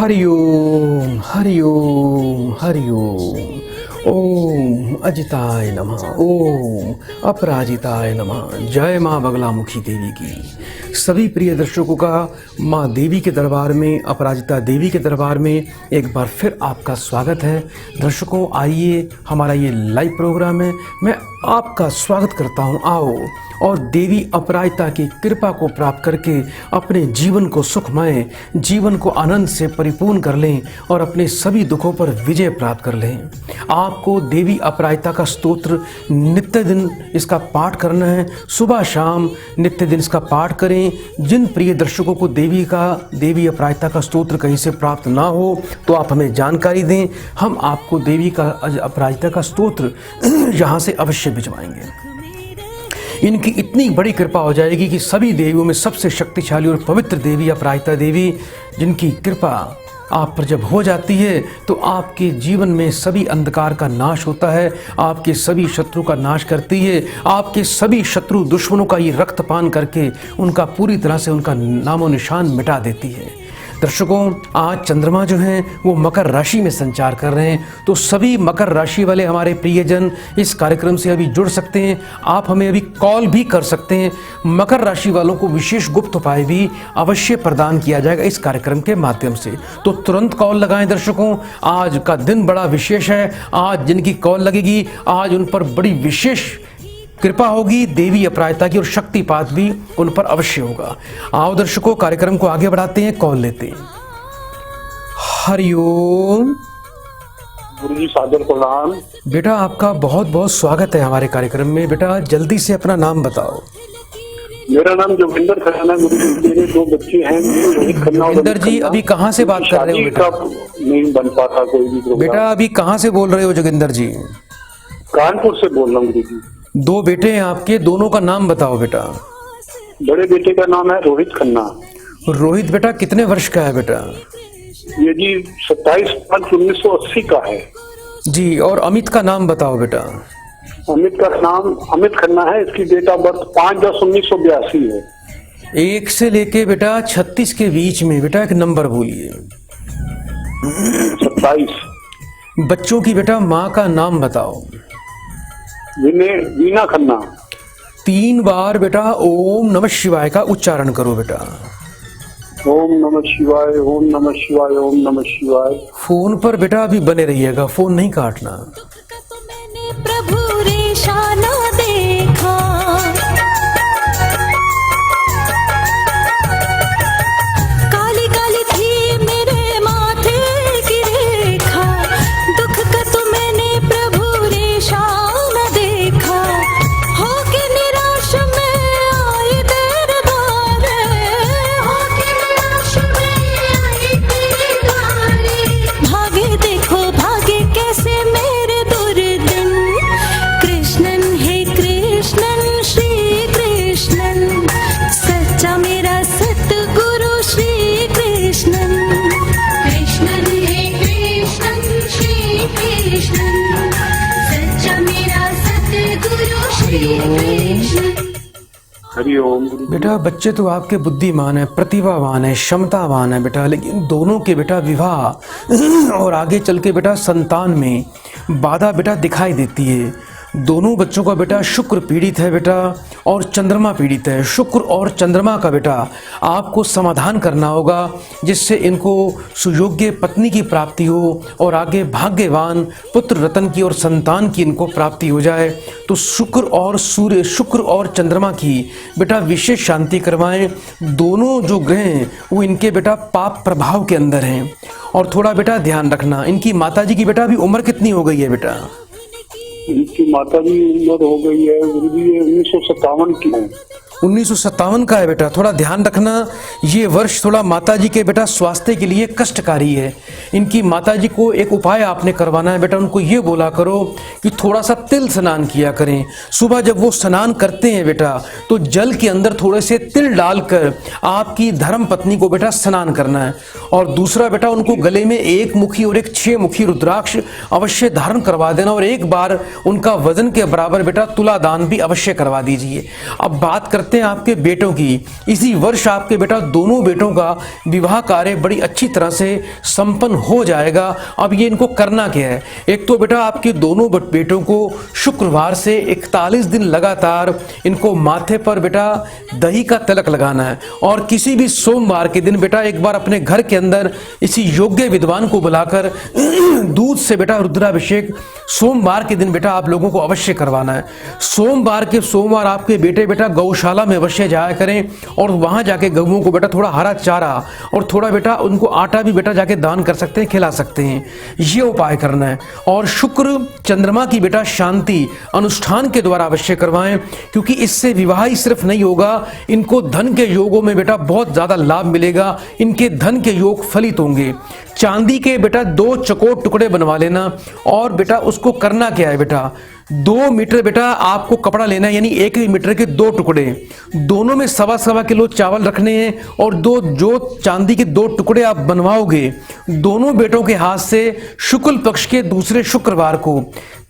हरि ओम हरि ओम हरि ओम। ओम अजिताय नमः, ओम अपराजिताय नमः। जय माँ बगलामुखी देवी की। सभी प्रिय दर्शकों का माँ देवी के दरबार में, अपराजिता देवी के दरबार में एक बार फिर आपका स्वागत है। दर्शकों, आइए, हमारा ये लाइव प्रोग्राम है, मैं आपका स्वागत करता हूँ। आओ और देवी अपराजिता की कृपा को प्राप्त करके अपने जीवन को सुखमय, जीवन को आनंद से परिपूर्ण कर लें और अपने सभी दुखों पर विजय प्राप्त कर लें। आपको देवी अपराजिता का स्तोत्र नित्य दिन इसका पाठ करना है, सुबह शाम नित्य दिन इसका पाठ करें। जिन प्रिय दर्शकों को देवी अपराजिता का स्तोत्र कहीं से प्राप्त ना हो तो आप हमें जानकारी दें, हम आपको देवी का अपराजिता का स्तोत्र यहाँ से अवश्य भिजवाएंगे। इनकी इतनी बड़ी कृपा हो जाएगी कि सभी देवियों में सबसे शक्तिशाली और पवित्र देवी अपराजिता देवी, जिनकी कृपा आप पर जब हो जाती है तो आपके जीवन में सभी अंधकार का नाश होता है, आपके सभी शत्रु का नाश करती है, आपके सभी शत्रु दुश्मनों का ये रक्तपान करके उनका पूरी तरह से उनका नामो निशान मिटा देती है। दर्शकों, आज चंद्रमा जो हैं वो मकर राशि में संचार कर रहे हैं, तो सभी मकर राशि वाले हमारे प्रियजन इस कार्यक्रम से अभी जुड़ सकते हैं। आप हमें अभी कॉल भी कर सकते हैं। मकर राशि वालों को विशेष गुप्त उपाय भी अवश्य प्रदान किया जाएगा इस कार्यक्रम के माध्यम से, तो तुरंत कॉल लगाएं। दर्शकों, आज का दिन बड़ा विशेष है। आज जिनकी कॉल लगेगी, आज उन पर बड़ी विशेष कृपा होगी देवी अपराजिता की और शक्तिपात भी उन पर अवश्य होगा। आओ दर्शकों, कार्यक्रम को आगे बढ़ाते हैं, कॉल लेते हैं। हरिओम। गुरु जी सादर प्रणाम। बेटा, आपका बहुत बहुत स्वागत है हमारे कार्यक्रम में। बेटा, जल्दी से अपना नाम बताओ। मेरा नाम जोगिंदर खन्ना। गुरु जी, मेरे दो बच्चे हैं, रोहित खन्ना और जोगिंदर जी, अभी कहाँ से बात कर रहे हो बेटा? नहीं बन पाता कोई भी प्रोग्राम। बेटा, अभी कहाँ से बोल रहे हो जोगिंदर जी? कानपुर से बोल रहा हूँ गुरु जी। दो बेटे हैं आपके, दोनों का नाम बताओ बेटा। बड़े बेटे का नाम है रोहित खन्ना। रोहित बेटा कितने वर्ष का है बेटा? ये जी 27/5/1980 का है जी। और अमित का नाम बताओ बेटा। अमित का नाम अमित खन्ना है। इसकी डेट ऑफ बर्थ 5/10/1982 है। 1 से लेके बेटा 36 के बीच में बेटा एक नंबर बोलिए। 27। बच्चों की बेटा माँ का नाम बताओ। वीना खन्ना। 3 बार बेटा ओम नमः शिवाय का उच्चारण करो बेटा। ओम नमः शिवाय, ओम नमः शिवाय, ओम नमः शिवाय। फोन पर बेटा अभी बने रहिएगा, फोन नहीं काटना। प्रभु रे शाना देखा, काली काली थी मेरे माथे की रेखा, दुख का तो मैंने प्रभु रे शाना देखा, होके निराश में आई तेरे द्वारे, होके निराश में आई तेरे द्वारे, भागे देखो भागे कैसे मेरे दुर्दिन, कृष्णन है कृष्णन श्री कृष्णन, सच्चा मेरा सतगुरु श्री कृष्णन, कृष्णन है कृष्णन श्री कृष्णन, सच्चा मेरा सतगुरु श्री कृष्णन। हरिओम। बेटा, बच्चे तो आपके बुद्धिमान है, प्रतिभावान है, क्षमतावान है बेटा, लेकिन दोनों के बेटा विवाह और आगे चल के बेटा संतान में बाधा बेटा दिखाई देती है। दोनों बच्चों का बेटा शुक्र पीड़ित है बेटा और चंद्रमा पीड़ित है। शुक्र और चंद्रमा का बेटा आपको समाधान करना होगा, जिससे इनको सुयोग्य पत्नी की प्राप्ति हो और आगे भाग्यवान पुत्र रत्न की और संतान की इनको प्राप्ति हो जाए। तो शुक्र और चंद्रमा की बेटा विशेष शांति करवाएं। दोनों जो ग्रह हैं वो इनके बेटा पाप प्रभाव के अंदर हैं। और थोड़ा बेटा ध्यान रखना, इनकी माताजी की बेटा अभी उम्र कितनी हो गई है बेटा? इनकी माता भी उम्र हो गई है गुरु जी, 1957 की है। 1957 का है बेटा, थोड़ा ध्यान रखना। ये वर्ष थोड़ा माताजी के बेटा स्वास्थ्य के लिए कष्टकारी है। इनकी माताजी को एक उपाय आपने करवाना है बेटा। उनको ये बोला करो कि थोड़ा सा तिल स्नान किया करें। सुबह जब वो स्नान करते हैं बेटा तो जल के अंदर थोड़े से तिल डालकर आपकी धर्म पत्नी को बेटा स्नान करना है। और दूसरा बेटा, उनको गले में 1 मुखी और 1 6 मुखी रुद्राक्ष अवश्य धारण करवा देना और एक बार उनका वजन के बराबर बेटा तुला दान भी अवश्य करवा दीजिए। अब बात करते करते हैं आपके बेटों की। इसी वर्ष आपके बेटा दोनों बेटों का विवाह कार्य बड़ी अच्छी तरह से संपन्न हो जाएगा। अब ये इनको करना क्या है, एक तो बेटा आपके दोनों बेटों को शुक्रवार से 41 दिन लगातार इनको माथे पर बेटा दही का तिलक लगाना है, और किसी भी सोमवार के दिन बेटा एक बार अपने घर के अंदर इसी योग्य विद्वान को बुलाकर दूध से बेटा रुद्राभिषेक सोमवार के दिन बेटा आप लोगों को अवश्य करवाना है। सोमवार आपके बेटा गौशाला में अवश्य जाया करें, और वहां जाके गऊओं को बेटा थोड़ा हरा चारा और थोड़ा बेटा उनको आटा भी बेटा जाके दान कर सकते हैं, खिला सकते हैं, ये उपाय करना है। और शुक्र चंद्रमा की बेटा शांति अनुष्ठान के द्वारा अवश्य करवाएं, क्योंकि इससे विवाह ही सिर्फ नहीं होगा, इनको धन के योगों में बेटा बहुत ज्यादा लाभ मिलेगा, इनके धन के योग फलित होंगे। चांदी के बेटा 2 चकोर टुकड़े बनवा लेना, और बेटा उसको करना क्या है बेटा 2 मीटर बेटा आपको कपड़ा लेना है, यानी 1 मीटर के 2 टुकड़े, दोनों में 1.25 किलो चावल रखने हैं, और जो चांदी के 2 टुकड़े आप बनवाओगे दोनों बेटों के हाथ से शुक्ल पक्ष के दूसरे शुक्रवार को,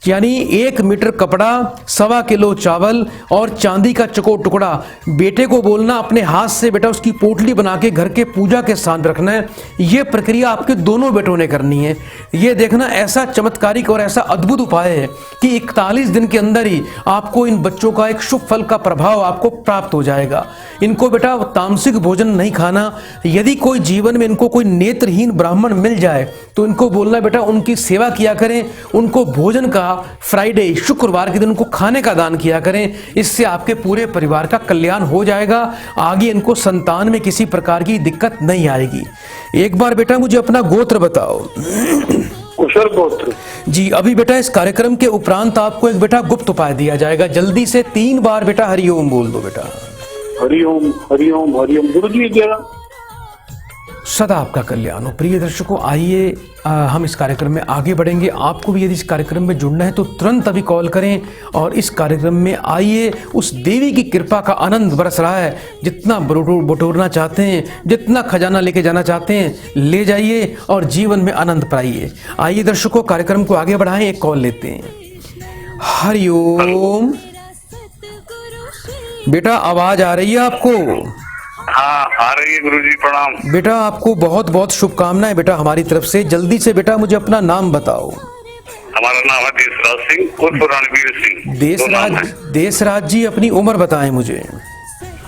यानी 1 मीटर कपड़ा, 1.25 किलो चावल और चांदी का चकोर टुकड़ा, बेटे को बोलना अपने हाथ से बेटा उसकी पोटली बना के घर के पूजा के स्थान रखना है। ये प्रक्रिया आपके दोनों बेटों ने करनी है। ये देखना ऐसा चमत्कारिक और ऐसा अद्भुत उपाय है कि 41 दिन के अंदर ही आपको इन बच्चों का एक शुभ फल का प्रभाव आपको प्राप्त हो जाएगा। इनको बेटा तामसिक भोजन नहीं खाना। यदि कोई जीवन में इनको कोई नेत्रहीन ब्राह्मण मिल जाए तो इनको बोलना बेटा उनकी सेवा किया करें, उनको भोजन का फ्राइडे शुक्रवार के दिन उनको खाने का दान किया करें। इससे आपके पूरे परिवार का कल्याण हो जाएगा, आगे इनको संतान में किसी प्रकार की दिक्कत नहीं आएगी। एक बार बेटा मुझे अपना गोत्र बताओ। कुशल गोत्र। जी, अभी बेटा इस कार्यक्रम के उपरांत आपको एक बेटा गुप्त उपाय दिया जाएगा, जल्दी से 3 बार बेटा हरिओम बोल दो बेटा। हरिओम हरिओम हरिओम। गुरु जी जरा सदा आपका कल्याण हो। प्रिय दर्शकों, आइए हम इस कार्यक्रम में आगे बढ़ेंगे। आपको भी यदि इस कार्यक्रम में जुड़ना है तो तुरंत अभी कॉल करें और इस कार्यक्रम में आइए। उस देवी की कृपा का आनंद बरस रहा है, जितना बटोरना चाहते हैं, जितना खजाना लेके जाना चाहते हैं ले जाइए और जीवन में आनंद पाइए। आइए दर्शकों, कार्यक्रम को आगे बढ़ाएं, एक कॉल लेते हैं। हरिओम बेटा, आवाज आ रही है आपको? हाँ आ रही है गुरुजी, प्रणाम। बेटा आपको बहुत बहुत शुभकामनाएं बेटा हमारी तरफ से। जल्दी से बेटा मुझे अपना नाम बताओ। हमारा नाम है देशराज सिंह उर्फ रणवीर सिंह। देशराज जी, अपनी उम्र बताएं मुझे।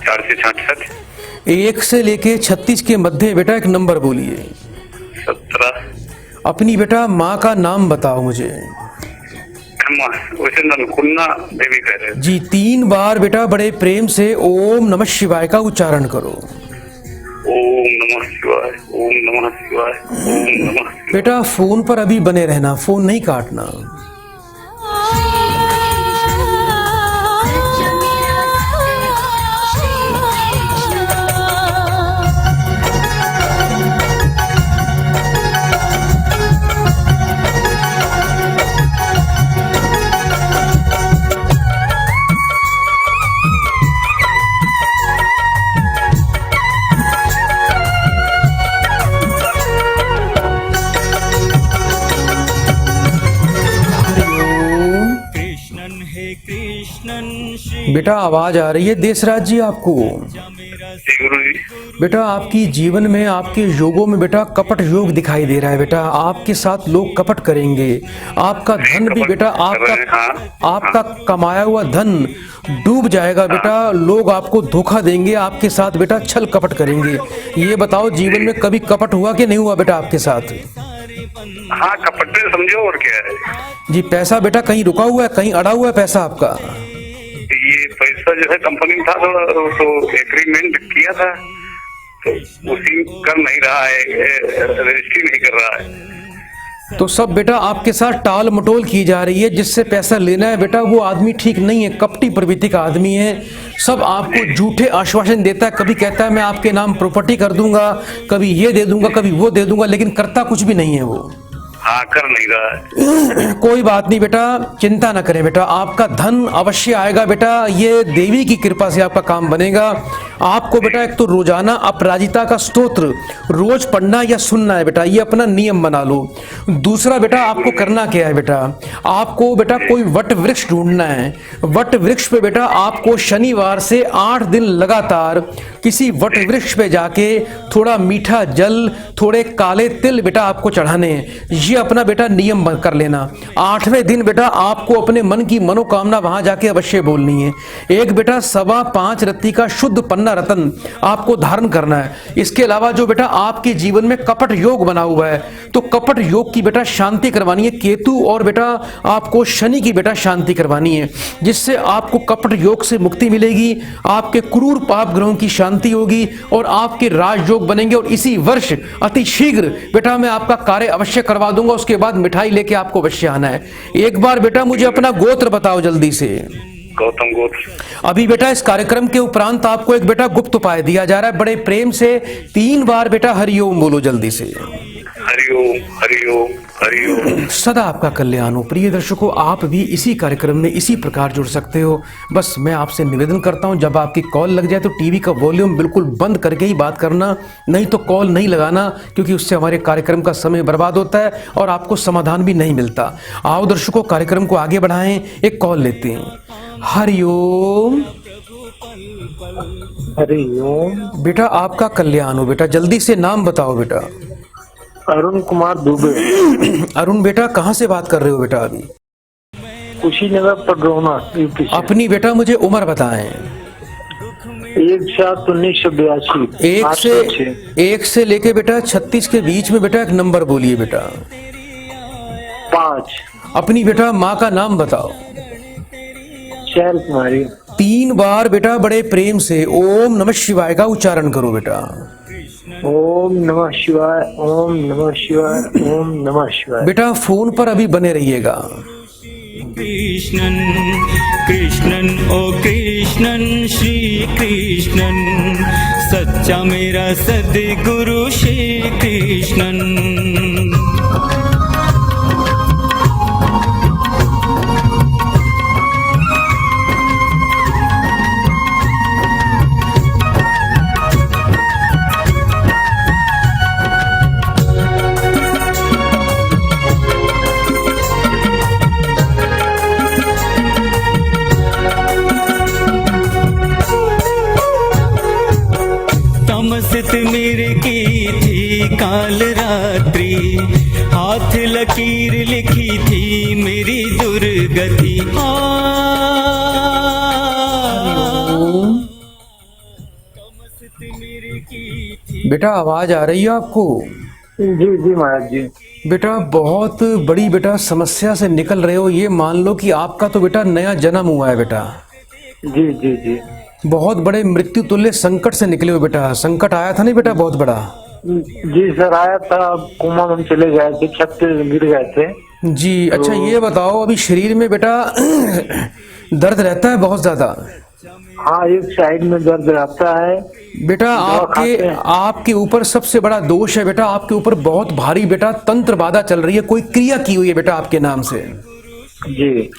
4 से 66। 1 से लेके 36 के मध्य बेटा एक नंबर बोलिए। 17। अपनी बेटा माँ का नाम बताओ मुझे। कुन्ना देवी कह रहे जी, 3 बार बेटा बड़े प्रेम से ओम नमः शिवाय का उच्चारण करो। ओम नमः शिवाय, ओम नमः शिवाय, ओम नमः शिवाय। बेटा फोन पर अभी बने रहना, फोन नहीं काटना। बेटा आवाज आ रही है देशराज जी आपको? बेटा आपकी जीवन में, आपके योगों में बेटा कपट योग दिखाई दे रहा है। बेटा आपके साथ लोग कपट करेंगे। आपका धन भी बेटा, आपका कमाया हुआ धन डूब जाएगा। बेटा लोग आपको धोखा देंगे, आपके साथ बेटा छल कपट करेंगे। ये बताओ जीवन में कभी कपट हुआ कि नहीं हुआ बेटा आपके साथ? हाँ, कपट समझो और क्या है जी। पैसा बेटा कहीं रुका हुआ है, कहीं अड़ा हुआ है पैसा आपका? ये पैसा जो है कंपनी था तो एग्रीमेंट किया था, तो उसी कर नहीं रहा है, रजिस्ट्री नहीं कर रहा है। तो सब बेटा आपके साथ टाल मटोल की जा रही है। जिससे पैसा लेना है बेटा वो आदमी ठीक नहीं है, कपटी प्रवृत्ति का आदमी है। सब आपको झूठे आश्वासन देता है, कभी कहता है मैं आपके नाम प्रॉपर्टी कर दूंगा, कभी ये दे दूंगा, कभी वो दे दूंगा, लेकिन करता कुछ भी नहीं है वो। हाँ, कर नहीं रहा है। कोई बात नहीं बेटा, चिंता ना करें बेटा, आपका धन अवश्य आएगा बेटा, ये देवी की कृपा से आपका काम बनेगा। आपको बेटा एक तो रोजाना अपराजिता का स्तोत्र रोज पढ़ना या सुनना है बेटा, ये अपना नियम बना लो। दूसरा बेटा आपको करना क्या है बेटा, आपको बेटा कोई वट वृक्ष ढूंढना है। वट वृक्ष पे बेटा आपको शनिवार से 8 दिन लगातार किसी वट वृक्ष पे जाके थोड़ा मीठा जल, थोड़े काले तिल बेटा आपको चढ़ाने हैं। ये अपना बेटा नियम कर लेना। 8वें दिन बेटा आपको अपने मन की मनोकामना वहां जाके अवश्य बोलनी है। एक बेटा 5.25 रत्ती का शुद्ध पन्ना रत्न आपको धारण करना है। इसके अलावा जो बेटा आपके जीवन में कपट योग बना हुआ है, तो कपट योग की बेटा शांति करवानी है। केतु और बेटा आपको शनि की बेटा शांति करवानी है, जिससे आपको कपट योग से मुक्ति मिलेगी, आपके क्रूर पाप ग्रहों की शांति होगी और आपके राजयोग बनेंगे। और इसी वर्ष अति शीघ्र बेटा मैं आपका कार्य अवश्य करवा दूंगा। उसके बाद मिठाई लेके आपको अवश्य आना है। एक बार बेटा मुझे अपना गोत्र बताओ जल्दी से। गौतम गोत्र। अभी बेटा इस कार्यक्रम के उपरांत आपको एक बेटा गुप्त उपाय दिया जा रहा है। बड़े प्रेम से 3 बार बेटा हरिओम बोलो जल्दी से। हरिओम हरिओम हरिओम। सदा आपका कल्याण हो। प्रिय दर्शकों, आप भी इसी कार्यक्रम में इसी प्रकार जुड़ सकते हो। बस मैं आपसे निवेदन करता हूं, जब आपकी कॉल लग जाए तो टीवी का वॉल्यूम बिल्कुल बंद करके ही बात करना, नहीं तो कॉल नहीं लगाना, क्योंकि उससे हमारे कार्यक्रम का समय बर्बाद होता है और आपको समाधान भी नहीं मिलता। आओ दर्शकों, कार्यक्रम को आगे बढ़ाएं, एक कॉल लेते हैं। हरिओम। हरिओम। बेटा आपका कल्याण हो। बेटा जल्दी से नाम बताओ बेटा। अरुण कुमार दुबे। अरुण बेटा कहाँ से बात कर रहे हो बेटा अभी? कुशीनगर पडरौना यूपी से। अपनी बेटा मुझे उम्र बताएं। 1/7/1982। एक से लेके बेटा 36 के बीच में बेटा एक नंबर बोलिए बेटा। 5। अपनी बेटा माँ का नाम बताओ। शैल कुमारी। 3 बार बेटा बड़े प्रेम से ओम नमः शिवाय का उच्चारण करो बेटा। ओम नमः शिवाय, ओम नमः शिवाय, ओम नमः शिवाय। बेटा फोन पर अभी बने रहिएगा। कृष्णन कृष्णन ओ कृष्णन श्री कृष्णन, सच्चा मेरा सद्गुरु श्री कृष्णन। तमसित मेरे की थी काल रात्रि, हाथ लकीर लिखी थी मेरी दुर्गति। बेटा आवाज आ रही है आपको? जी जी महाराज जी। बेटा बहुत बड़ी बेटा समस्या से निकल रहे हो। ये मान लो कि आपका तो बेटा नया जन्म हुआ है बेटा। जी जी जी। बहुत बड़े मृत्यु तुल्य संकट से निकले हो बेटा। संकट आया था नहीं बेटा बहुत बड़ा? जी सर आया था, कोमा में चले गए थे, छत से गिर गए थे जी। अच्छा ये बताओ, अभी शरीर में बेटा दर्द रहता है बहुत ज्यादा? हाँ, एक साइड में दर्द रहता है बेटा। आपके ऊपर सबसे बड़ा दोष है बेटा, आपके ऊपर बहुत भारी बेटा तंत्र बाधा चल रही है। कोई क्रिया की हुई है बेटा आपके नाम से जी,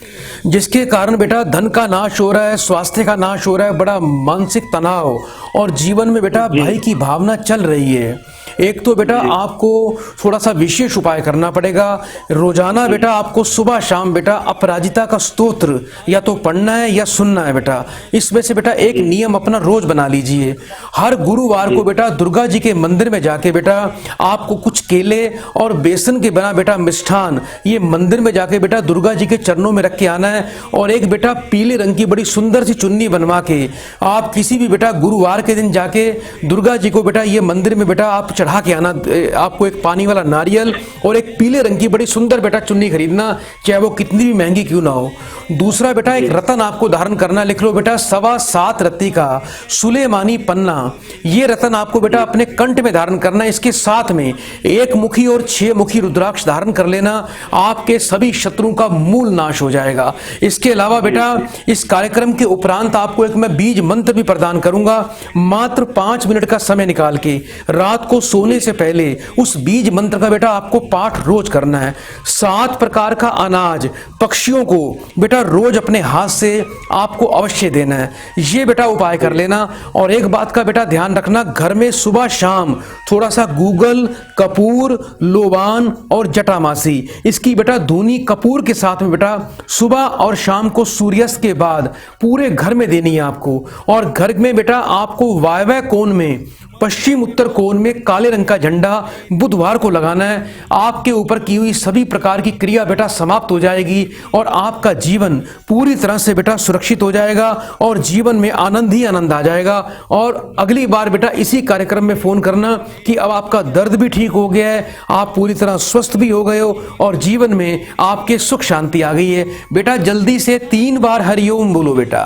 जिसके कारण बेटा धन का नाश हो रहा है, स्वास्थ्य का नाश हो रहा है, बड़ा मानसिक तनाव और जीवन में बेटा भय की भावना चल रही है। एक तो बेटा आपको थोड़ा सा विशेष उपाय करना पड़ेगा। रोजाना बेटा आपको सुबह शाम बेटा अपराजिता का स्तोत्र या तो पढ़ना है या सुनना है बेटा। इसमें से बेटा एक नियम अपना रोज बना लीजिए। हर गुरुवार को बेटा दुर्गा जी के मंदिर में जाके बेटा आपको कुछ केले और बेसन के बना बेटा मिष्ठान ये मंदिर में जाके बेटा दुर्गा जी के चरणों में रख के आना है। और एक बेटा पीले रंग की बड़ी सुंदर सी चुन्नी बनवा के आप किसी भी बेटा गुरुवार के दिन जाके दुर्गा जी को बेटा ये मंदिर में बेटा आप चढ़ा के आना। आपको एक पानी वाला नारियल और एक पीले रंग की बड़ी सुंदर बेटा चुन्नी खरीदना, चाहे वो कितनी भी महंगी क्यों ना हो। दूसरा बेटा एक रतन आपको धारण करना, लिख लो बेटा 7.25 रत्ती का सुलेमानी पन्ना। ये रतन आपको बेटा अपने कंठ में धारण करना है। इसके साथ में 1 मुखी और 6 मुखी रुद्राक्ष धारण कर लेना, आपके सभी शत्रुओं का मूल नाश हो जाएगा। इसके अलावा बेटा इस कार्यक्रम के उपरांत आपको एक मैं बीज मंत्र भी प्रदान करूंगा। मात्र 5 मिनट का समय निकाल के रात को सोने से पहले उस बीज मंत्र का बेटा आपको पाठ रोज करना है। 7 प्रकार का अनाज पक्षियों को बेटा रोज अपने हाथ से आपको अवश्य देना है। ये बेटा उपाय कर लेना। और एक बात का बेटा ध्यान रखना, घर में सुबह शाम थोड़ा सा गूगल, कपूर, लोबान और जटामासी इसकी बेटा धूनी कपूर के साथ में बेटा सुबह और शाम को सूर्यास्त के बाद पूरे घर में देनी है आपको। और घर में बेटा आपको वायव्य कोण में, पश्चिम उत्तर कोण में काले रंग का झंडा बुधवार को लगाना है। आपके ऊपर की हुई सभी प्रकार की क्रिया बेटा समाप्त हो जाएगी और आपका जीवन पूरी तरह से बेटा सुरक्षित हो जाएगा और जीवन में आनंद ही आनंद आ जाएगा। और अगली बार बेटा इसी कार्यक्रम में फोन करना कि अब आपका दर्द भी ठीक हो गया है, आप पूरी तरह स्वस्थ भी हो गए हो और जीवन में आपके सुख शांति आ गई है। बेटा जल्दी से 3 बार हरिओम बोलो बेटा।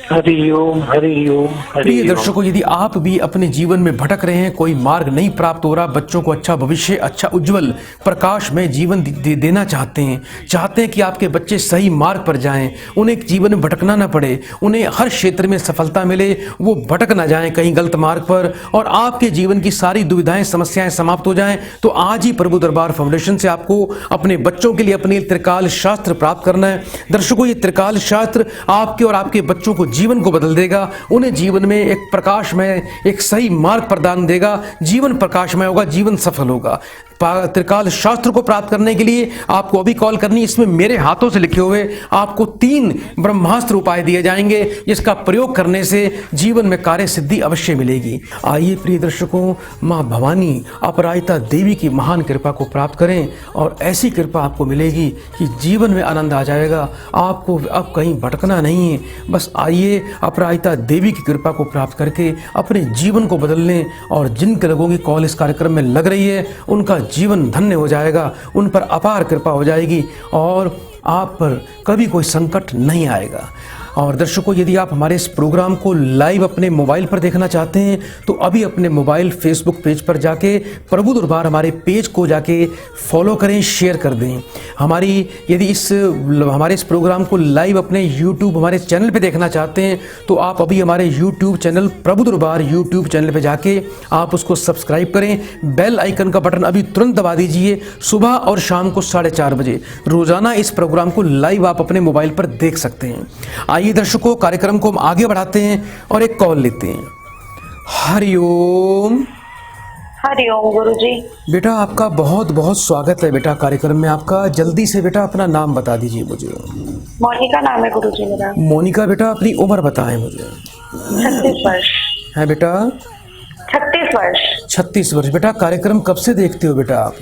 हरिओम हरिओम प्रिय हरिओम। दर्शकों, यदि आप भी अपने जीवन में भटक रहे हैं, कोई मार्ग नहीं प्राप्त हो रहा, बच्चों को अच्छा भविष्य, अच्छा उज्जवल प्रकाश में जीवन देना चाहते हैं कि आपके बच्चे सही मार्ग पर जाएं, उन्हें जीवन में भटकना ना पड़े, उन्हें हर क्षेत्र में सफलता मिले, वो भटक ना जाएं कहीं गलत मार्ग पर और आपके जीवन की सारी दुविधाएं समस्याएं समाप्त हो जाएं, तो आज ही प्रभु दरबार फाउंडेशन से आपको अपने बच्चों के लिए अपने त्रिकाल शास्त्र प्राप्त करना है। दर्शकों, ये त्रिकाल शास्त्र आपके और आपके बच्चों को जीवन को बदल देगा, उन्हें जीवन में एक प्रकाशमय, एक सही मार्ग प्रदान देगा, जीवन प्रकाशमय होगा, जीवन सफल होगा। त्रिकाल शास्त्र को प्राप्त करने के लिए आपको अभी कॉल करनी। इसमें मेरे हाथों से लिखे हुए आपको 3 ब्रह्मास्त्र उपाय दिए जाएंगे, जिसका प्रयोग करने से जीवन में कार्य सिद्धि अवश्य मिलेगी। आइए प्रिय दर्शकों, माँ भवानी अपराजिता देवी की महान कृपा को प्राप्त करें और ऐसी कृपा आपको मिलेगी कि जीवन में आनंद आ जाएगा, आपको अब कहीं भटकना नहीं है। बस आइए अपराजिता देवी की कृपा को प्राप्त करके अपने जीवन को बदल लें और जिन लोगों की कॉल इस कार्यक्रम में लग रही है उनका जीवन धन्य हो जाएगा, उन पर अपार कृपा हो जाएगी और आप पर कभी कोई संकट नहीं आएगा। और दर्शकों, यदि आप हमारे इस प्रोग्राम को लाइव अपने मोबाइल पर देखना चाहते हैं तो अभी अपने मोबाइल फेसबुक पेज पर जाके प्रभु दरबार हमारे पेज को जाके फॉलो करें, शेयर कर दें। यदि हमारे इस प्रोग्राम को लाइव अपने यूट्यूब हमारे चैनल पे देखना चाहते हैं तो आप अभी हमारे यूट्यूब चैनल प्रभु दरबार यूट्यूब चैनल पे जाके आप उसको सब्सक्राइब करें, बेल आइकन का बटन अभी तुरंत दबा दीजिए। सुबह और शाम को 4:30 बजे रोजाना इस प्रोग्राम को लाइव आप अपने मोबाइल पर देख सकते हैं। आइए दर्शकों, कार्यक्रम को हम आगे बढ़ाते हैं और एक कॉल लेते हैं। हरिओम। हरिओम गुरुजी। बेटा आपका बहुत बहुत स्वागत है बेटा कार्यक्रम में आपका। जल्दी से बेटा अपना नाम बता दीजिए मुझे। मोनिका नाम है गुरुजी मेरा। मोनिका बेटा अपनी उम्र बताएं मुझे। 36 वर्ष है बेटा? 36 वर्ष। 36 वर्ष। बेटा कार्यक्रम कब से देखते हो बेटा आप?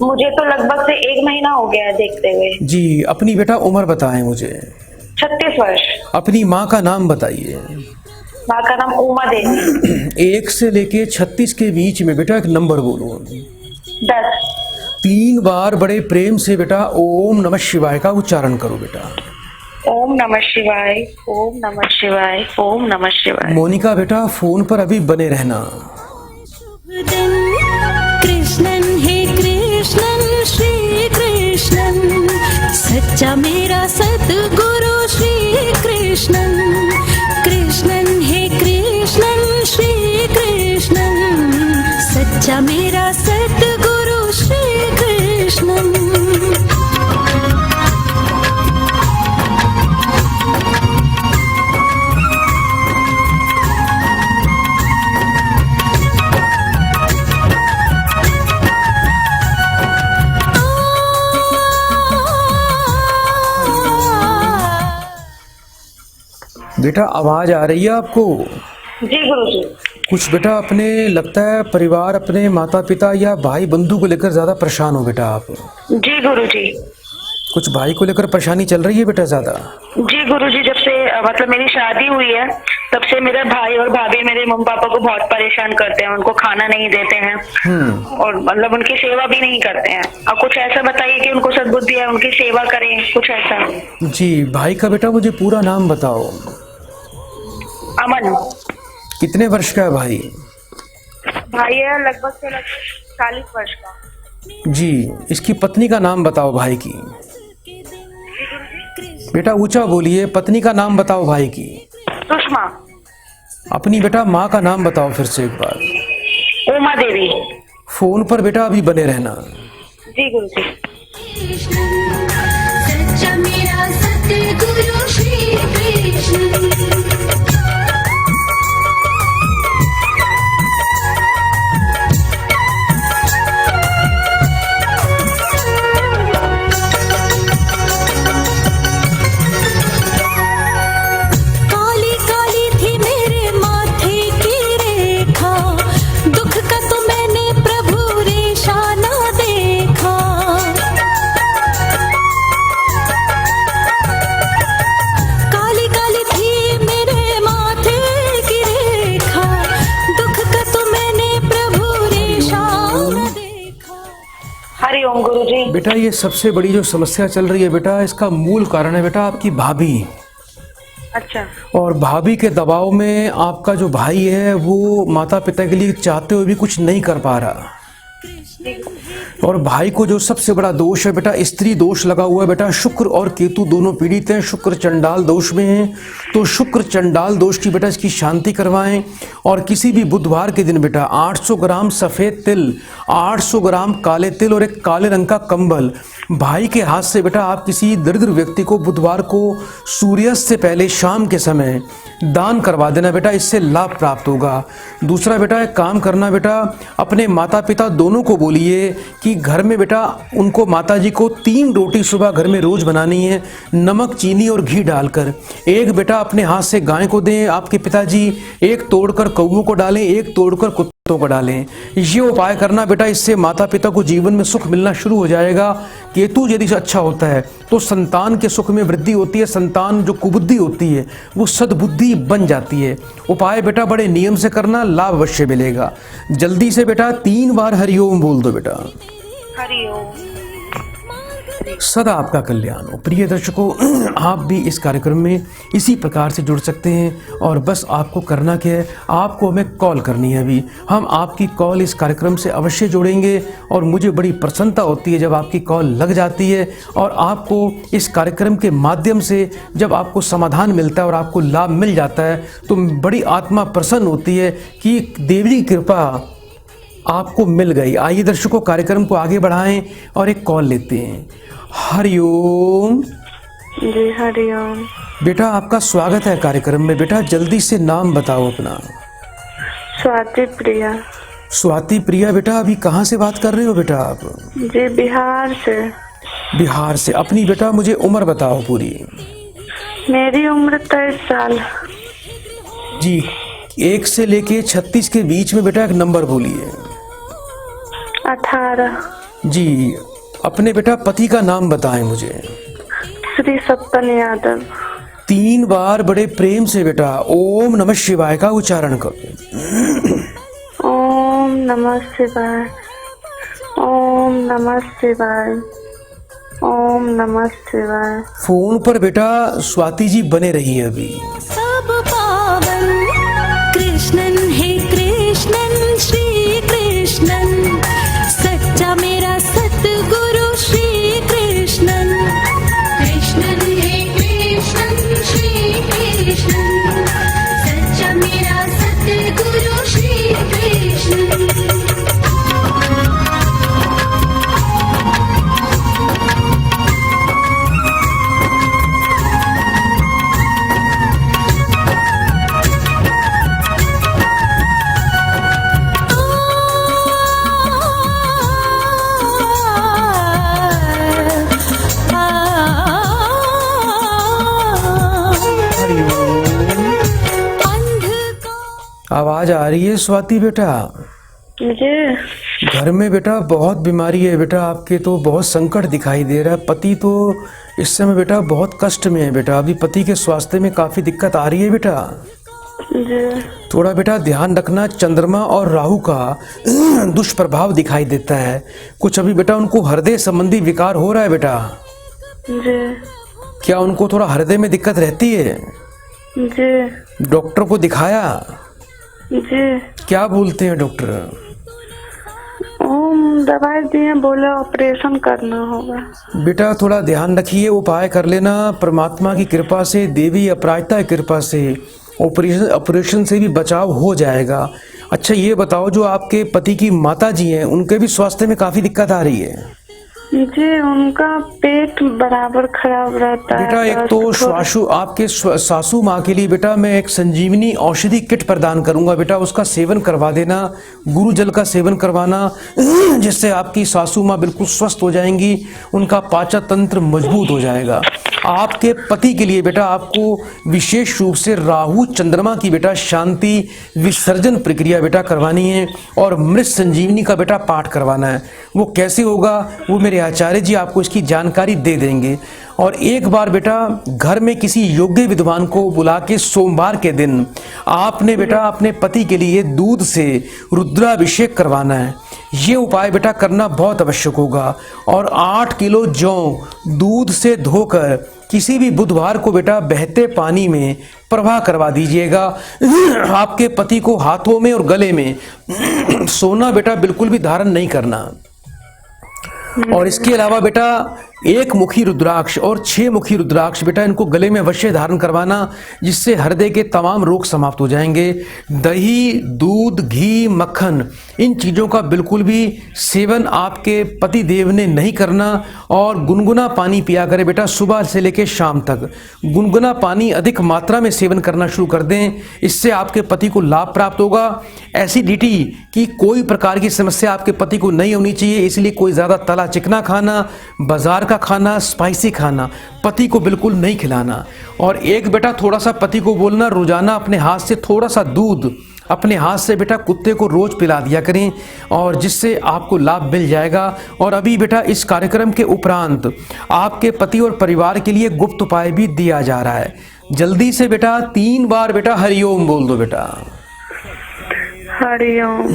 मुझे तो लगभग से 1 महीना हो गया है देखते हुए। जी, अपनी बेटा उम्र बताएं मुझे। 36 वर्ष। अपनी माँ का नाम बताइए। माँ का नाम उमा देवी। 1 से लेके 36 के बीच में बेटा एक नंबर बोलो। 10। 3 बार बड़े प्रेम से बेटा ओम नमः शिवाय का उच्चारण करो बेटा। ओम नमः शिवाय, ओम नमः शिवाय, ओम नमः शिवाय। मोनिका बेटा फोन पर अभी बने रहना। कृष्णन हे कृष्णन श्री कृष्णन, सच्चा मेरा सतगुरु श्री कृष्णन। कृष्णन हे कृष्णन श्री कृष्णन, सच्चा मेरा सतगुरु श्री कृष्णन। बेटा आवाज आ रही है आपको? जी गुरुजी। कुछ बेटा अपने लगता है परिवार, अपने माता पिता या भाई बंधु को लेकर ज्यादा परेशान हो बेटा आप? जी गुरुजी। कुछ भाई को लेकर परेशानी चल रही है बेटा ज्यादा? जी गुरुजी, जब से मतलब मेरी शादी हुई है तब से मेरे भाई और भाभी मेरे मम्मी पापा को बहुत परेशान करते हैं। उनको खाना नहीं देते हैं और मतलब उनकी सेवा भी नहीं करते हैं। अब कुछ ऐसा बताइए कि उनको सद्बुद्धि है, उनकी सेवा करें, कुछ ऐसा। जी, भाई का बेटा मुझे पूरा नाम बताओ। अमन। कितने वर्ष का है भाई? भाई है लगभग 40 वर्ष का। जी, इसकी पत्नी का नाम बताओ भाई की। बेटा ऊंचा बोलिए, पत्नी का नाम बताओ भाई की। सुषमा। अपनी बेटा माँ का नाम बताओ फिर से एक बार। उमा देवी। फोन पर बेटा अभी बने रहना। जी गुरु जी। सच्चा मेरा सतगुरु श्री कृष्ण। काली काली थी मेरे माथे की रेखा, दुख का तो मैंने प्रभु रेशा ना देखा। काली काली थी मेरे माथे की रेखा, दुख का तो मैंने प्रभु रेशा ना देखा। हरिओम गुरु जी। बेटा ये सबसे बड़ी जो समस्या चल रही है बेटा, इसका मूल कारण है बेटा आपकी भाभी। अच्छा। और भाभी के दबाव में आपका जो भाई है वो माता पिता के लिए चाहते हुए भी कुछ नहीं कर पा रहा। और भाई को जो सबसे बड़ा दोष है बेटा, स्त्री दोष लगा हुआ है बेटा। शुक्र और केतु दोनों पीड़ित हैं, शुक्र चंडाल दोष में हैं। तो शुक्र चंडाल दोष की बेटा इसकी शांति करवाएं। और किसी भी बुधवार के दिन बेटा 800 ग्राम सफ़ेद तिल, 800 ग्राम काले तिल और एक काले रंग का कंबल भाई के हाथ से बेटा आप किसी दरिद्र व्यक्ति को बुधवार को सूर्यास्त से पहले शाम के समय दान करवा देना बेटा, इससे लाभ प्राप्त होगा। दूसरा बेटा एक काम करना बेटा, अपने माता पिता दोनों को बोलिए कि घर में बेटा उनको माता जी को 3 रोटी सुबह घर में रोज बनानी है, नमक चीनी और घी डालकर। एक बेटा अपने हाथ से गाय को दें आपके पिताजी, एक तोड़कर कौवों को डालें, एक तोड़कर कुत्तों को डालें। ये उपाय करना बेटा, इससे माता पिता को जीवन में सुख मिलना शुरू हो जाएगा। केतु यदि अच्छा होता है तो संतान के सुख में वृद्धि होती है, संतान जो कुबुद्धि होती है वो सद्बुद्धि बन जाती है। उपाय बेटा बड़े नियम से करना, लाभ अवश्य मिलेगा। जल्दी से बेटा 3 बार हरिओम बोल दो बेटा। हरिओम। सदा आपका कल्याण हो। प्रिय दर्शकों, आप भी इस कार्यक्रम में इसी प्रकार से जुड़ सकते हैं और बस आपको करना क्या है, आपको हमें कॉल करनी है। अभी हम आपकी कॉल इस कार्यक्रम से अवश्य जोड़ेंगे और मुझे बड़ी प्रसन्नता होती है जब आपकी कॉल लग जाती है और आपको इस कार्यक्रम के माध्यम से जब आपको समाधान मिलता है और आपको लाभ मिल जाता है तो बड़ी आत्मा प्रसन्न होती है कि देवी की कृपा आपको मिल गई। आइए दर्शकों, कार्यक्रम को आगे बढ़ाएं और एक कॉल लेते हैं। हरिओम। जी हरिओम। बेटा आपका स्वागत है कार्यक्रम में। बेटा जल्दी से नाम बताओ अपना। स्वाति प्रिया। स्वाति प्रिया बेटा, अभी कहाँ से बात कर रहे हो बेटा आप? जी बिहार से। बिहार से। अपनी बेटा मुझे उम्र बताओ पूरी। मेरी उम्र 23 साल। जी, 1 से लेके 36 के बीच में बेटा एक नंबर बोलिए। 18। जी, अपने बेटा पति का नाम बताएं मुझे। श्री सत्तन यादव। 3 बार बड़े प्रेम से बेटा ओम नमः शिवाय का उच्चारण करो। ओम नमः शिवाय, ओम नमः शिवाय, ओम नमः शिवाय। फोन पर बेटा स्वाति जी बने रही है अभी। सब पावन कृष्णन हे कृष्णन श्री कृष्णन, सच्चा मेरा सतगुरु श्री कृष्णन। कृष्णन हे कृष्णन श्री कृष्णन, सच्चा मेरा सतगुरु श्री कृष्णन। आवाज आ रही है स्वाति बेटा? जी। घर में बेटा बहुत बीमारी है बेटा आपके, तो बहुत संकट दिखाई दे रहा है। पति तो इस समय बेटा बहुत कष्ट में है बेटा, अभी पति के स्वास्थ्य में काफी दिक्कत आ रही है बेटा। जी। थोड़ा बेटा ध्यान रखना, चंद्रमा और राहु का दुष्प्रभाव दिखाई देता है। कुछ अभी बेटा उनको हृदय संबंधी विकार हो रहा है बेटा। जी। क्या उनको थोड़ा हृदय में दिक्कत रहती है? जी। डॉक्टर को दिखाया? जी। क्या बोलते हैं डॉक्टर? दवाई दिए, बोले ऑपरेशन करना होगा। बेटा थोड़ा ध्यान रखिए, उपाय कर लेना। परमात्मा की कृपा से, देवी अपराजिता की कृपा से ऑपरेशन से भी बचाव हो जाएगा। अच्छा ये बताओ, जो आपके पति की माता जी हैं उनके भी स्वास्थ्य में काफी दिक्कत आ रही है? जी, उनका पेट बराबर खराब रहता है। बेटा एक तो आपके सासू माँ के लिए बेटा मैं एक संजीवनी औषधि किट प्रदान करूंगा बेटा, उसका सेवन करवा देना, गुरु जल का सेवन करवाना, जिससे आपकी सासू माँ बिल्कुल स्वस्थ हो जाएंगी, उनका पाचन तंत्र मजबूत हो जाएगा। आपके पति के लिए बेटा आपको विशेष रूप से राहु चंद्रमा की बेटा शांति विसर्जन प्रक्रिया बेटा करवानी है और मृत संजीवनी का बेटा पाठ करवाना है। वो कैसे होगा वो मेरे आचार्य जी आपको इसकी जानकारी दे देंगे। और एक बार बेटा घर में किसी योग्य विद्वान को बुला के सोमवार के दिन आपने बेटा अपने पति के लिए दूध से रुद्राभिषेक करवाना है। ये उपाय बेटा करना बहुत आवश्यक होगा। और 8 किलो जौ दूध से धोकर किसी भी बुधवार को बेटा बहते पानी में प्रवाह करवा दीजिएगा। आपके पति को हाथों में और गले में सोना बेटा बिल्कुल भी धारण नहीं करना। और इसके अलावा बेटा 1 मुखी रुद्राक्ष और 6 मुखी रुद्राक्ष बेटा इनको गले में अवश्य धारण करवाना, जिससे हृदय के तमाम रोग समाप्त हो जाएंगे। दही, दूध, घी, मक्खन इन चीज़ों का बिल्कुल भी सेवन आपके पति देव ने नहीं करना। और गुनगुना पानी पिया करें बेटा, सुबह से लेकर शाम तक गुनगुना पानी अधिक मात्रा में सेवन करना शुरू कर दें, इससे आपके पति को लाभ प्राप्त होगा। एसिडिटी की कोई प्रकार की समस्या आपके पति को नहीं होनी चाहिए, इसलिए कोई ज़्यादा तला चिकना खाना, बाजार का खाना, स्पाइसी खाना पति को बिल्कुल नहीं खिलाना। और एक बेटा थोड़ा सा पति को बोलना, रोजाना अपने हाथ से थोड़ा सा दूध अपने हाथ से बेटा कुत्ते को रोज पिला दिया करें, और जिससे आपको लाभ मिल जाएगा। और अभी बेटा इस कार्यक्रम के उपरांत आपके पति और परिवार के लिए गुप्त उपाय भी दिया जा रहा है। जल्दी से बेटा 3 बार बेटा हरिओम बोल दो बेटा। हरिओम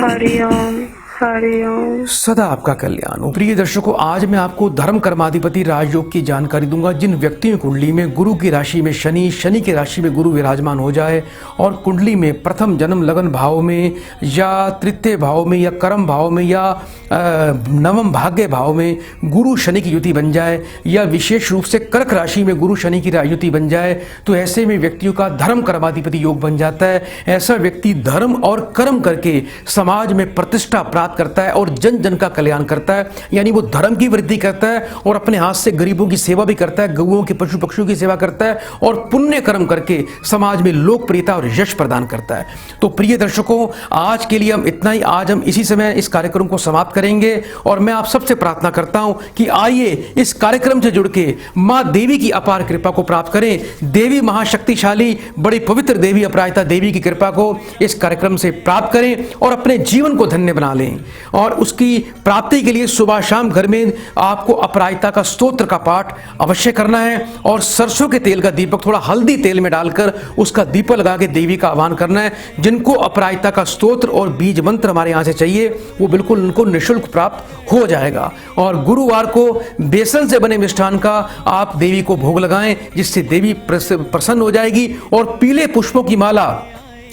हरिओम हरिओम। सदा आपका कल्याण हो। प्रिय दर्शकों, आज मैं आपको धर्म कर्माधिपति राजयोग की जानकारी दूंगा। जिन व्यक्तियों की कुंडली में गुरु की राशि में शनि, शनि की राशि में गुरु विराजमान हो जाए और कुंडली में प्रथम जन्म लगन भाव में या तृतीय भाव में या कर्म भाव में या नवम भाग्य भाव में गुरु शनि की युति बन जाए, या विशेष रूप से कर्क राशि में गुरु शनि की युति बन जाए, तो ऐसे में व्यक्तियों का धर्म कर्माधिपति योग बन जाता है। ऐसा व्यक्ति धर्म और कर्म करके समाज में प्रतिष्ठा प्राप्त करता है और जन जन का कल्याण करता है। यानी वो धर्म की वृद्धि करता है और अपने हाथ से गरीबों की सेवा भी करता है, गौओं के पशु पक्षियों की सेवा करता है और पुण्य कर्म करके समाज में लोकप्रियता और यश प्रदान करता है। तो प्रिय दर्शकों, आज के लिए हम इतना ही। आज हम इसी समय इस कार्यक्रम को समाप्त करेंगे और मैं आप सबसे प्रार्थना करता हूं कि आइए इस कार्यक्रम से जुड़ के मां देवी की अपार कृपा को प्राप्त करें। देवी महाशक्तिशाली, बड़ी पवित्र देवी अपराजिता देवी की कृपा को इस कार्यक्रम से प्राप्त करें और अपने जीवन को धन्य बना लें। और उसकी प्राप्ति के लिए सुबह शाम घर में आपको अपराजिता का स्तोत्र का पाठ अवश्य करना है और सरसों के तेल का दीपक थोड़ा हल्दी तेल में डालकर उसका दीपक लगा के देवी का आह्वान करना है। जिनको अपराजिता का स्तोत्र और बीज मंत्र हमारे यहाँ से चाहिए वो बिल्कुल उनको निःशुल्क प्राप्त हो जाएगा। और गुरुवार को बेसन से बने मिष्ठान का आप देवी को भोग लगाएं, जिससे देवी प्रसन्न हो जाएगी। और पीले पुष्पों की माला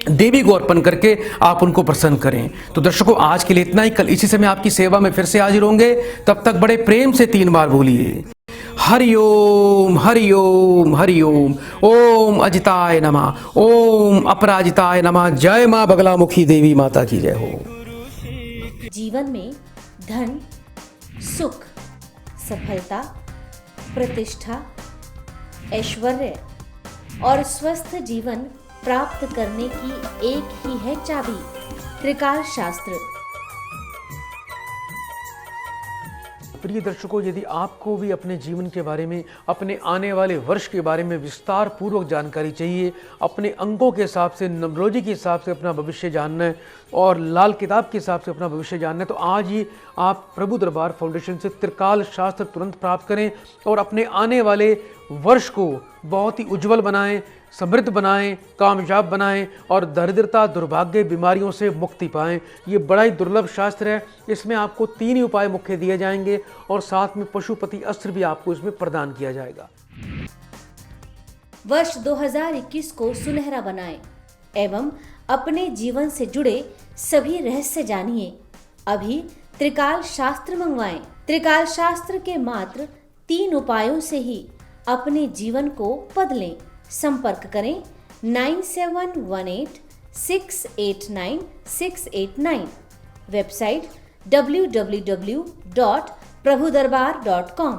देवी को अर्पण करके आप उनको प्रसन्न करें। तो दर्शकों, आज के लिए इतना ही। कल इसी समय आपकी सेवा में फिर से हाजिर होंगे। तब तक बड़े प्रेम से 3 बार बोलिए हरिओम हरिओम हरिओम। ओम अजिताय नमः, ओम अपराजिताय नमः। जय मां बगलामुखी देवी माता की जय हो। जीवन में धन, सुख, सफलता, प्रतिष्ठा, ऐश्वर्य और स्वस्थ जीवन प्राप्त करने की एक ही है चाबी, त्रिकाल शास्त्र। प्रिय दर्शकों, यदि आपको भी अपने जीवन के बारे में, अपने आने वाले वर्ष के बारे में विस्तार पूर्वक जानकारी चाहिए, अपने अंकों के हिसाब से, न्यूमरोलॉजी के हिसाब से अपना भविष्य जानना है और लाल किताब के हिसाब से अपना भविष्य जानना है, तो आज ही आप प्रभु दरबार फाउंडेशन से त्रिकाल शास्त्र तुरंत प्राप्त करें और अपने आने वाले वर्ष को बहुत ही उज्जवल बनाएं, समृद्ध बनाएं, कामयाब बनाएं और दरिद्रता, दुर्भाग्य, बीमारियों से मुक्ति पाएं। ये बड़ा ही दुर्लभ शास्त्र है। इसमें आपको 3 ही उपाय मुख्य दिए जाएंगे और साथ में पशुपति अस्त्र भी आपको इसमें प्रदान किया जाएगा। वर्ष 2021 को सुनहरा बनाएं एवं अपने जीवन से जुड़े सभी रहस्य जानिए। अभी त्रिकाल शास्त्र मंगवाएं। त्रिकाल शास्त्र के मात्र 3 उपायों से ही अपने जीवन को बदलें। संपर्क करें 9718 689 website www.prabhudarbar.com।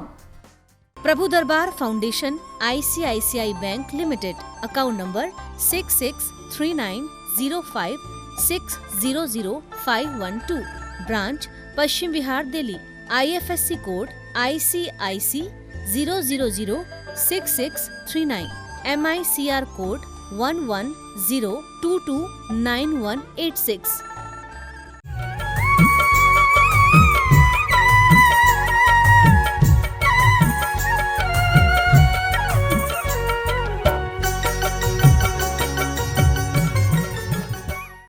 Prabhu Darbar foundation ICICI bank limited, account number 663905600512, branch Paschim Vihar Delhi, IFSC code ICIC 0006639, MICR code 1102299186।